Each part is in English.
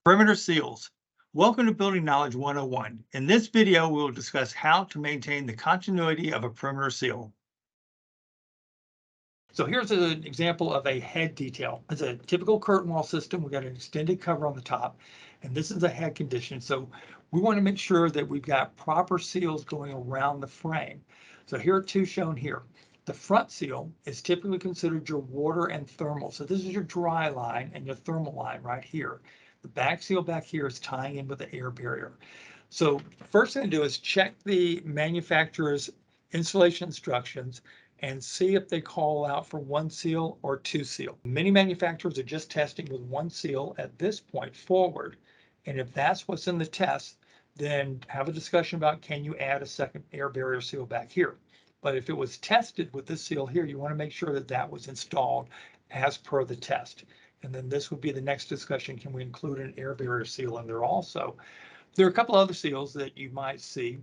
Perimeter seals. Welcome to Building Knowledge 101. In this video, we will discuss how to maintain the continuity of a perimeter seal. So here's an example of a head detail. It's a typical curtain wall system. We've got an extended cover on the top, and this is the head condition. So we want to make sure that we've got proper seals going around the frame. So here are two shown here. The front seal is typically considered your water and thermal. So this is your dry line and your thermal line right here. The back seal back here is tying in with the air barrier. So first thing to do is check the manufacturer's installation instructions and see if they call out for one seal or two seal. Many manufacturers are just testing with one seal at this point forward. And if that's what's in the test, then have a discussion about can you add a second air barrier seal back here. But if it was tested with this seal here, you want to make sure that that was installed as per the test. And then this would be the next discussion. Can we include an air barrier seal in there also? There are a couple other seals that you might see.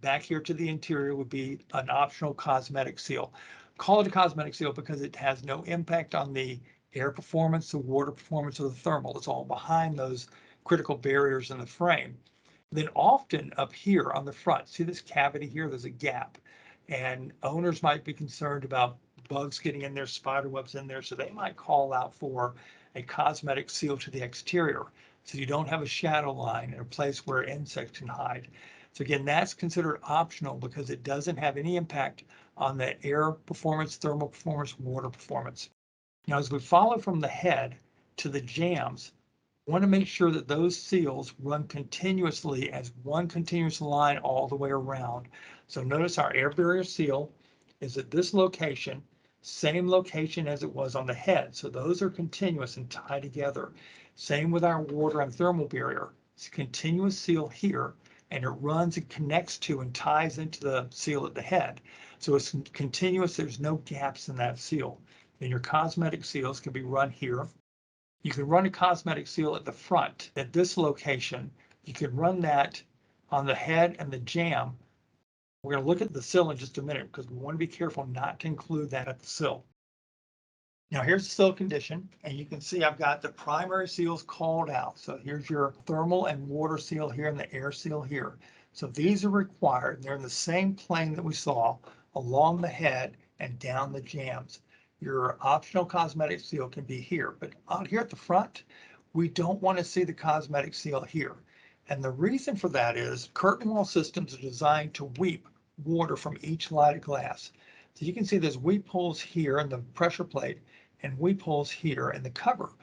Back here to the interior would be an optional cosmetic seal. Call it a cosmetic seal because it has no impact on the air performance, the water performance, or the thermal. It's all behind those critical barriers in the frame. Then often up here on the front, see this cavity here, there's a gap. And owners might be concerned about bugs getting in there, spider webs in there, so they might call out for a cosmetic seal to the exterior so you don't have a shadow line in a place where insects can hide. So again, that's considered optional because it doesn't have any impact on the air performance, thermal performance, water performance. Now, as we follow from the head to the jambs, we want to make sure that those seals run continuously as one continuous line all the way around. So notice our air barrier seal is at this location, same location as it was on the head. So those are continuous and tied together. Same with our water and thermal barrier. It's a continuous seal here, and it runs and connects to and ties into the seal at the head. So it's continuous. There's no gaps in that seal. Then your cosmetic seals can be run here. You can run a cosmetic seal at the front at this location. You can run that on the head and the jamb. We're going to look at the sill in just a minute because we want to be careful not to include that at the sill. Now here's the sill condition, and you can see I've got the primary seals called out. So here's your thermal and water seal here and the air seal here. So these are required. They're in the same plane that we saw along the head and down the jambs. Your optional cosmetic seal can be here, but out here at the front, we don't want to see the cosmetic seal here. And the reason for that is curtain wall systems are designed to weep water from each lighted glass. So you can see there's weep holes here in the pressure plate and weep holes here in the cover.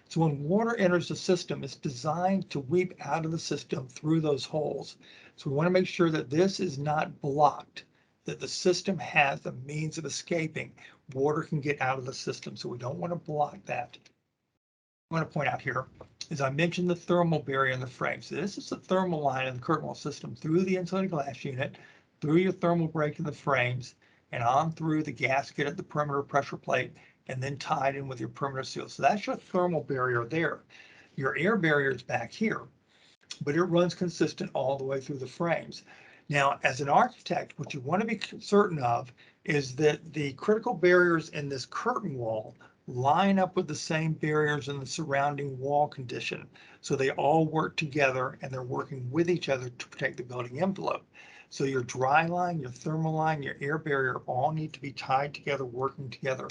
So when water enters the system, it's designed to weep out of the system through those holes. So we want to make sure that this is not blocked, that the system has the means of escaping. Water can get out of the system, so we don't want to block that. I want to point out here, as I mentioned, the thermal barrier in the frame. So this is the thermal line in the curtain wall system through the insulated glass unit, through your thermal break in the frames, and on through the gasket at the perimeter pressure plate, and then tied in with your perimeter seal. So that's your thermal barrier there. Your air barrier is back here, but it runs consistent all the way through the frames. Now, as an architect, what you want to be certain of is that the critical barriers in this curtain wall line up with the same barriers in the surrounding wall condition. So they all work together and they're working with each other to protect the building envelope. So your dry line, your thermal line, your air barrier all need to be tied together, working together.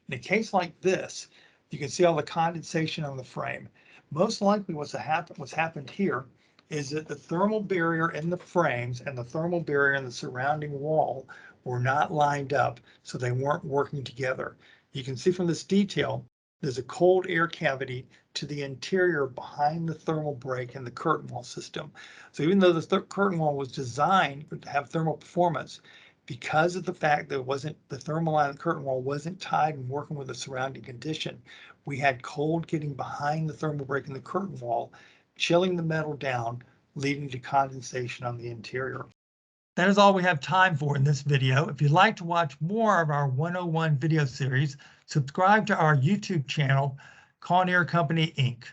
In a case like this, you can see all the condensation on the frame. Most likely what's happened here is that the thermal barrier in the frames and the thermal barrier in the surrounding wall were not lined up, so they weren't working together. You can see from this detail, there's a cold air cavity to the interior behind the thermal break in the curtain wall system. So even though the curtain wall was designed to have thermal performance, because of the fact that the thermal line of the curtain wall wasn't tied and working with the surrounding condition, we had cold getting behind the thermal break in the curtain wall, chilling the metal down, leading to condensation on the interior. That is all we have time for in this video. If you'd like to watch more of our 101 video series, subscribe to our YouTube channel, Kawneer Company, Inc.